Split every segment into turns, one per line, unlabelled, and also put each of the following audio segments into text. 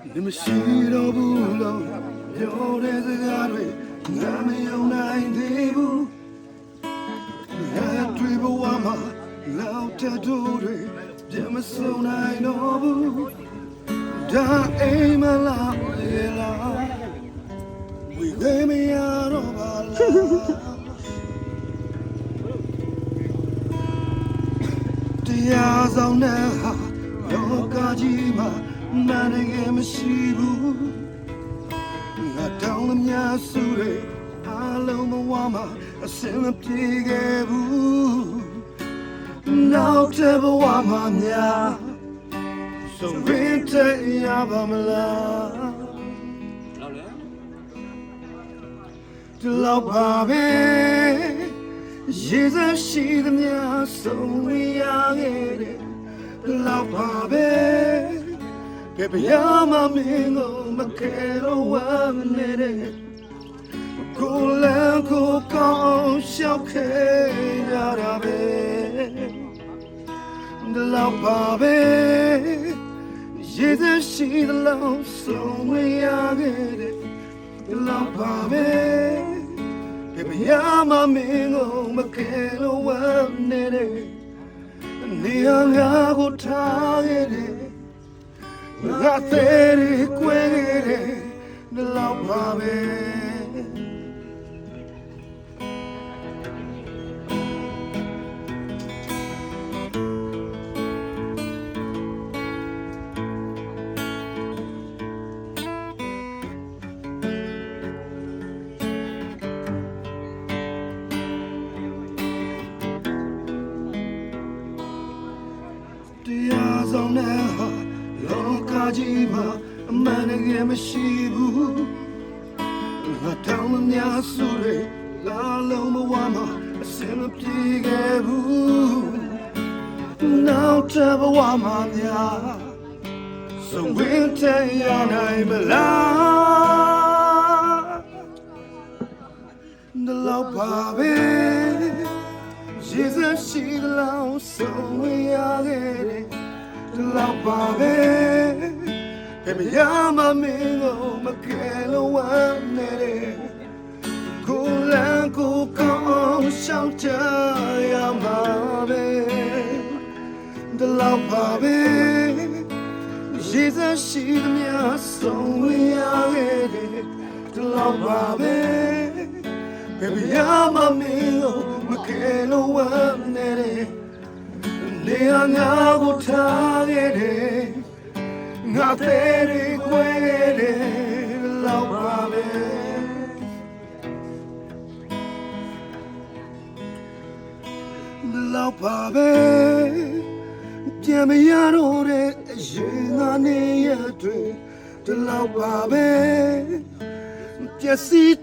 你们心都不冷，有的这个对，俺们有难的不，俺对不完嘛，老的都对，咱们手难都不，但爱嘛啦也啦，为为么呀都罢了。တရားဆောင်တဲ့ဟာလောကကြီးမှာမန္တလေးမရှိဘူးငါတောင်းလို့များစုတဲ့အားလုံးဘဝမှာအစင်မပြေခဲ့ဘူးနောက်တဲ့ဘဝမှာများဆုံးရင်တဲ့ရပါမလားဒီလောက်ပါပဲရေစရှိသမျှဆုံးရခဲ့တဲ့လောက်ပါပဲဘယ်ပြားမှမင်းကိုမခဲတော့ဝမ်းနေတဲ့ကိုလန်းကိုကောင်းရှောက်ခဲ့ရတာပဲလောက်ပါပဲရေစရှိသလောက်ဆုံးရခဲ့တဲ့လောက်ပါပဲYa mamingo makelo wanere Nianga gutagere Nagateri kwegere Nalapabeတရားဆောင်တဲ့ဟာလောကကြီးမှာအမှန်တကယ်မရှိဘူးငါတောင်းမများဆိုရလာလုံးဘဝမှာအစင်မပြေခဲ့ဘူးနောက်တဲ့ဘဝမှာများဆုံးဝင်တဲ့ရနိုင်မလားဒီလောက်ပါပဲရေစရှိသလောက်ဆုံးရခဲ့တဲ့ဒီလောက်ပါပဲဘယ်မရမမင်းကိုမကယ်လို့ဝမ်းနေတဲ့ကိုလန်းကိုကောင်းရှောက်ကြရမှာပဲဒီလောက်ပါပဲရေစရှိသမျှဆုံးရခဲ့တဲ့ဒီလောက်ပါပဲBaby, I'm a mingo, Makelo, one nere. Leanga, good target, not very quaint, love, baby. Love, baby. Jamiano, Jenania, the love, baby. Jessie,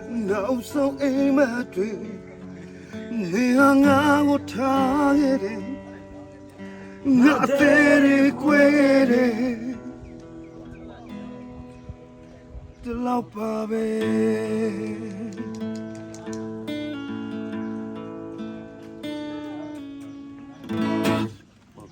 now so aim at me. Nianga would tire it. Not very quaint. The love, baby.